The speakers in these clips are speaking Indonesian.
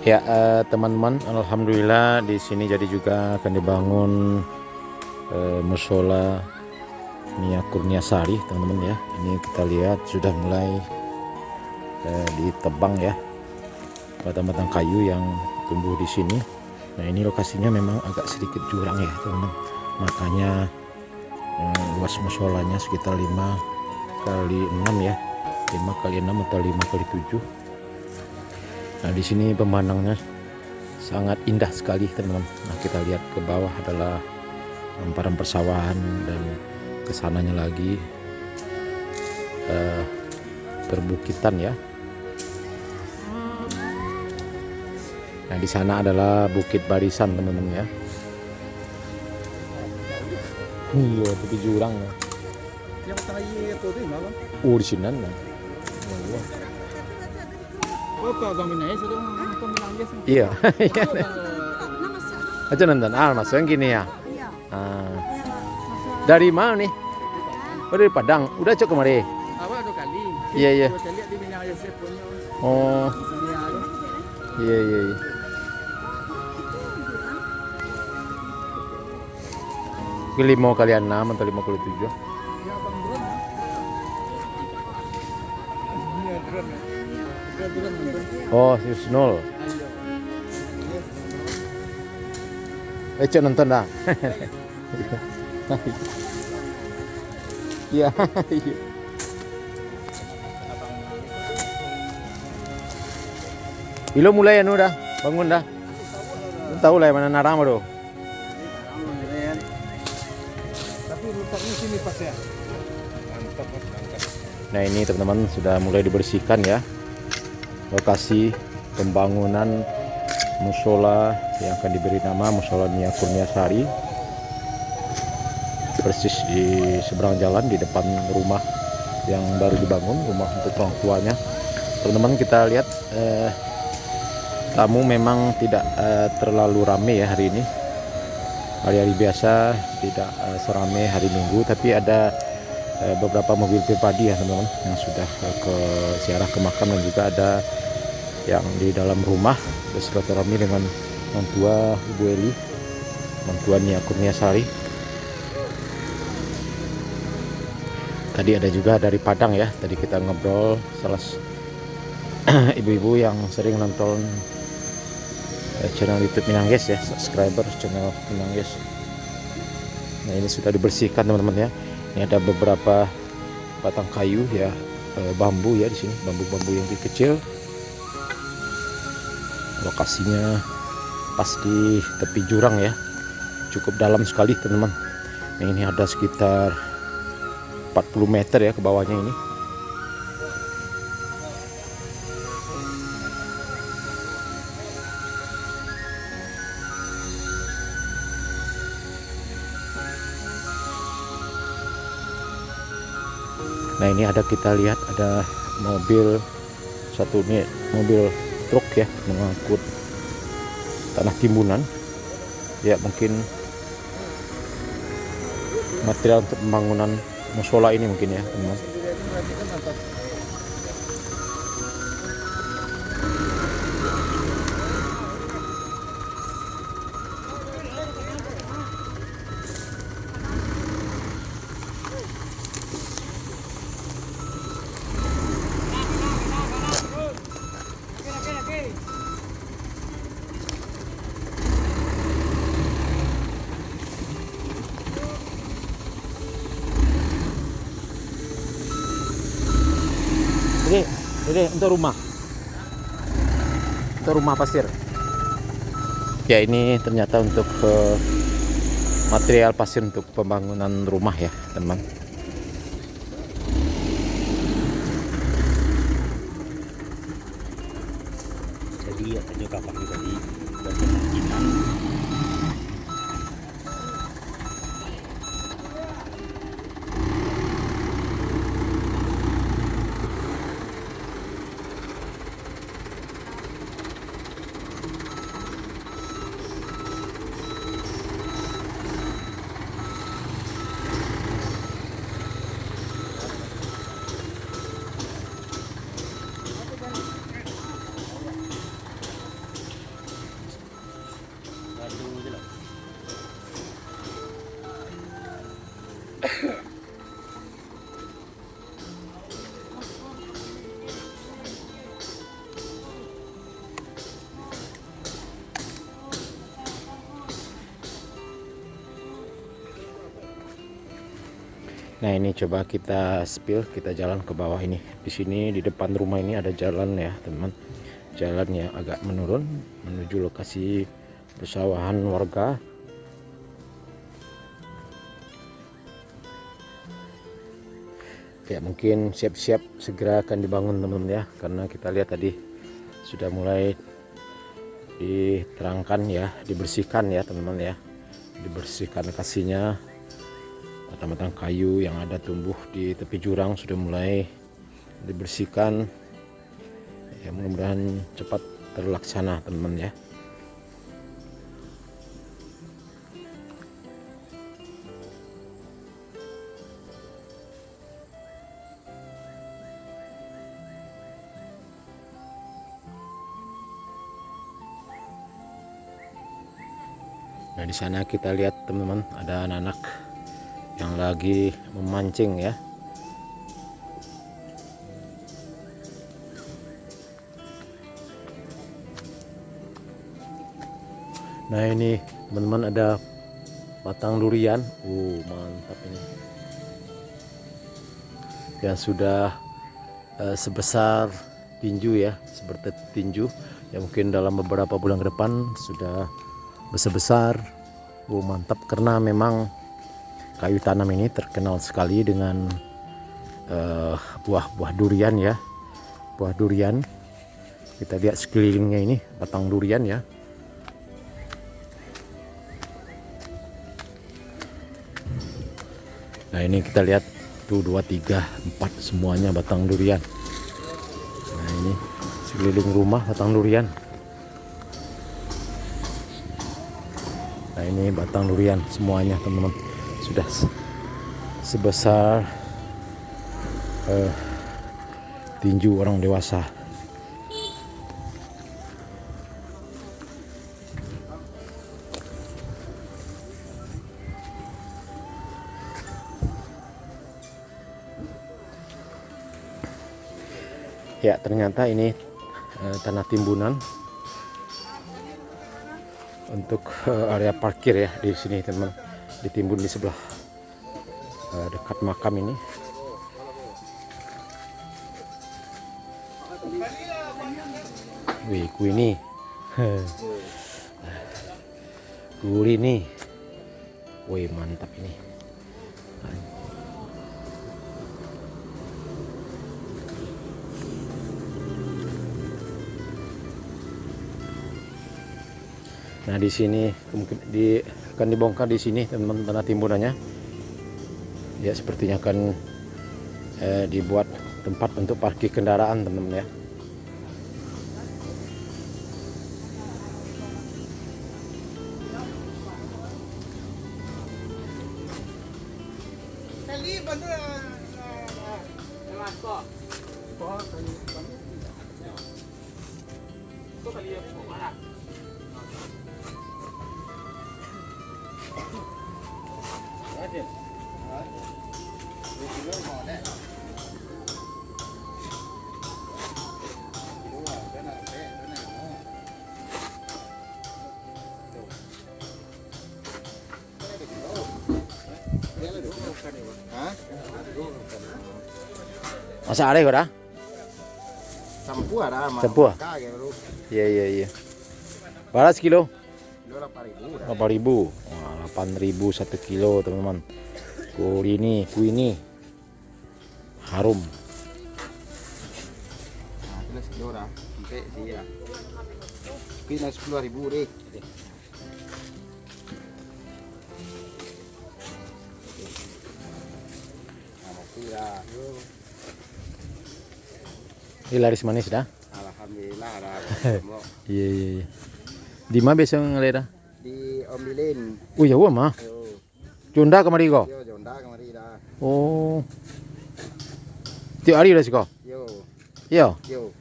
Ya, teman-teman, alhamdulillah di sini jadi juga akan dibangun musola Nia Kurniasari, teman-teman ya. Ini kita lihat sudah mulai ditebang ya batang-batang kayu yang tumbuh di sini. Nah, ini lokasinya memang agak sedikit jurang ya, teman-teman. Makanya luas musolanya sekitar 5 kali 6 ya. 5 kali 6 atau 5 kali 7. Nah, di sini pemandangannya sangat indah sekali, teman-teman. Nah, kita lihat ke bawah adalah hamparan persawahan dan kesananya lagi perbukitan ya. Nah, di sana adalah Bukit Barisan, teman-teman ya. Iya, tapi jurang. Yang terakhir itu di mana? Oh, di sini nah. Oh, Pak Bang Minaya sudah nonton Minangges. Iya. Aja nonton Mas yang gini ya. Ah. Dari mana nih? Oh, dari Padang. Udah cok kemari. Awak 2 kali. Iya, iya. Saya lihat di Minangges punya. Oh. Iya, iya, iya. Mungkin 5 kali 6 atau 5 kali 7. Ya Bang Drone. Iya, drone. Drone. Oh, Nol. Cok nonton dah. Iya. Bilo mulai anu dah, bangun dah. Tahu lah mana narang baru. Tapi letaknya sini pas ya. Mantap. Nah, ini teman-teman sudah mulai dibersihkan ya. Lokasi pembangunan musola yang akan diberi nama Musola Nia Kurniasari. Persis di seberang jalan di depan rumah yang baru dibangun, rumah untuk orang tuanya. Teman-teman, kita lihat tamu memang tidak terlalu ramai ya hari ini. Hari-hari biasa tidak seramai hari Minggu, tapi ada beberapa mobil pribadi ya teman-teman yang sudah ke ziarah ke makam, dan juga ada yang di dalam rumah bersilaturahmi dengan mentua Ibu Eli, mentua Nia Kurniasari. Tadi ada juga dari Padang ya, tadi kita ngobrol salah ibu-ibu yang sering nonton channel YouTube Minangges ya, subscriber channel Minangges. Nah, ini sudah dibersihkan teman-teman ya. Ini ada beberapa batang kayu ya, bambu ya di sini, bambu-bambu yang kecil. Lokasinya pas di tepi jurang ya, cukup dalam sekali teman-teman. Nah, ini ada sekitar 40 meter ya ke bawahnya ini. Nah, ini ada, kita lihat ada mobil satu, nih mobil truk ya mengangkut tanah timbunan ya, mungkin material untuk pembangunan musola ini mungkin ya teman-teman. Ini untuk rumah pasir. Ya, ini ternyata untuk material pasir untuk pembangunan rumah ya teman. Jadi ada kapak tadi bagian kemungkinan Nah ini coba kita spill, kita jalan ke bawah ini. Di sini di depan rumah ini ada jalan ya teman, jalan yang agak menurun menuju lokasi persawahan warga. Ya mungkin siap-siap segera akan dibangun teman-teman ya, karena kita lihat tadi sudah mulai diterangkan ya, dibersihkan ya teman-teman ya, dibersihkan lokasinya. Batang-batang kayu yang ada tumbuh di tepi jurang sudah mulai dibersihkan ya, mudah-mudahan cepat terlaksana teman-teman ya. Nah di sana kita lihat teman-teman ada anak-anak yang lagi memancing ya. Nah ini teman-teman ada batang durian, mantap ini. Yang sudah sebesar tinju ya, seperti tinju. Ya mungkin dalam beberapa bulan ke depan sudah besar-besar. Mantap, karena memang kayu tanam ini terkenal sekali dengan buah-buah durian ya. Buah durian. Kita lihat sekelilingnya ini batang durian ya. Nah ini kita lihat tuh 2, 3, 4 semuanya batang durian. Nah ini sekeliling rumah batang durian. Nah ini batang durian semuanya teman-teman, sudah sebesar tinju orang dewasa. Ya ternyata ini tanah timbunan untuk area parkir ya di sini teman, ditimbun di sebelah dekat makam ini. Wih, kuini, gurih nih, wih mantap ini. Nah di sini mungkin akan dibongkar di sini teman-teman tanah timbunannya. Ya sepertinya akan dibuat tempat untuk parkir kendaraan teman-teman ya. Masa ada kok dah? Sampua dah, Sampua? Iya. Berapa sekilo? Kilo 8.000 dah. 8.000. Wah, 8.000 1 kilo teman-teman. Kuini harum. Nah, kilo sekilo dah. Sampai sih ya. Kilo 10.000 deh. Ini laris manis dah. Alhamdulillah dah. Iya. Di mana biasa ngelera? Di Ombilin. Oh ya mah. Yo, Junda kemari kok. yo jonda kemari dah. Oh. Tiap hari udah sih kok. Yo, Iya. yo.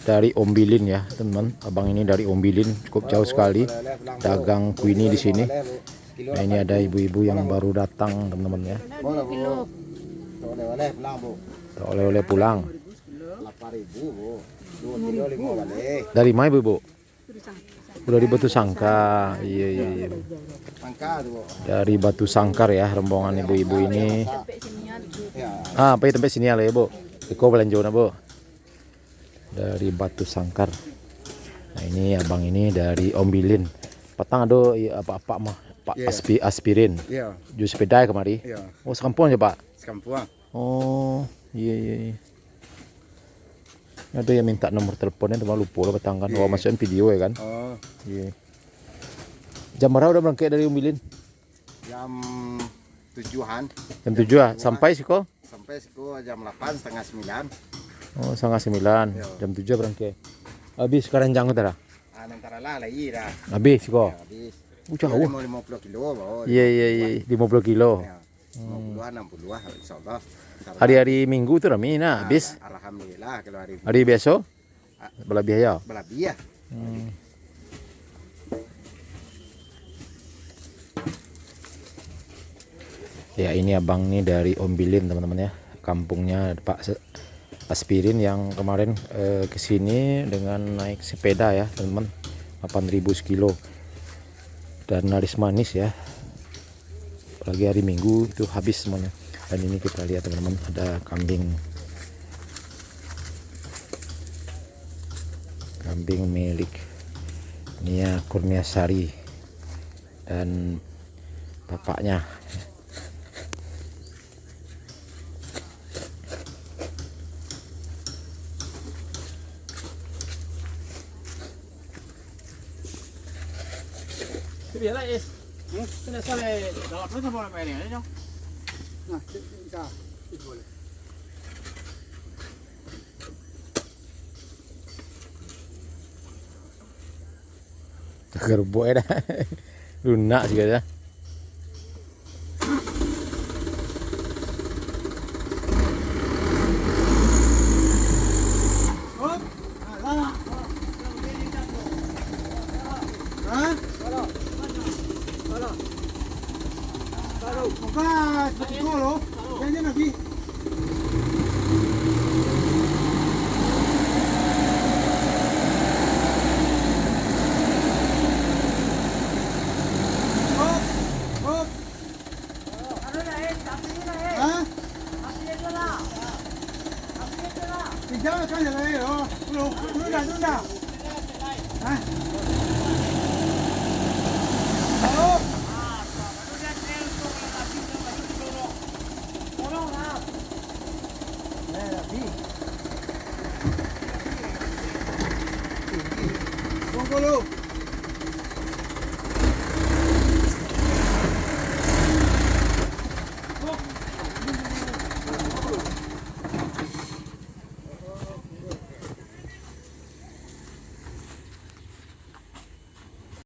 Dari Ombilin ya teman. Abang ini dari Ombilin, cukup jauh sekali. Dagang kuini di sini. Nah ini ada ibu-ibu yang baru datang teman-teman ya. Boleh, Bu. Oleh-oleh pulang, Bu. Oleh-oleh pulang. 8.000, Bu. 2 kilo 5 balik. Dari mana ibu? Dari Batu Sangkar. Iya iya iya. Angka tuh. Dari Batu Sangkar ya rombongan ibu-ibu ini. Ya. Ah, apa tempat sini ya Bu? Iko belanja na Bu. Dari Batu Sangkar. Nah ini abang ini dari Ombilin. Petang ada apa-apa mah Pak Iya. aspirin. Iya. Jus sepeda kemari. Iya. Oh sekampung ya Pak. Sekampung. Oh iya iya. Iya. Ada yang minta nomor teleponnya cuma lupa lah petang kan. Iya. Oh masukin video ya kan. Oh, Iya. Jam berapa udah berangkat dari Ombilin? jam 7-an Jam 7 ya? Sampai sih kok? sampai sekitar jam 8 setengah 9. Oh setengah 9. Iya. Jam 7 berangkat. Habis sekarang jangan dah. Antara lah lagi dah. Habis kok. Ya, habis. Jauh. Mau 50 kilo bawa. Iya iya iya 50 kilo. Ya. 50-an 60-an insyaallah. Ntar Hari-hari Minggu tuh rame nah habis. Alhamdulillah kalau hari Hari besok belah biaya. berlebih ya. Iya. Ya ini abang nih dari Ombilin teman-teman ya. Kampungnya Pak Aspirin yang kemarin kesini dengan naik sepeda ya teman-teman. 8.000 kilo. Dan laris manis ya. Apalagi hari Minggu itu habis semuanya. Dan ini kita lihat teman-teman ada kambing milik Nia Kurniasari dan bapaknya. Biarlah es. Kena salah dalam mana boleh main ni, jom. Nah, kita boleh. Kerbuk dah. Lunak juga dah. Bukan, betul loh. Jangan lagi. Jangan kan jalan ya. Dulu dah. Hah? Halo. Tunggu dulu.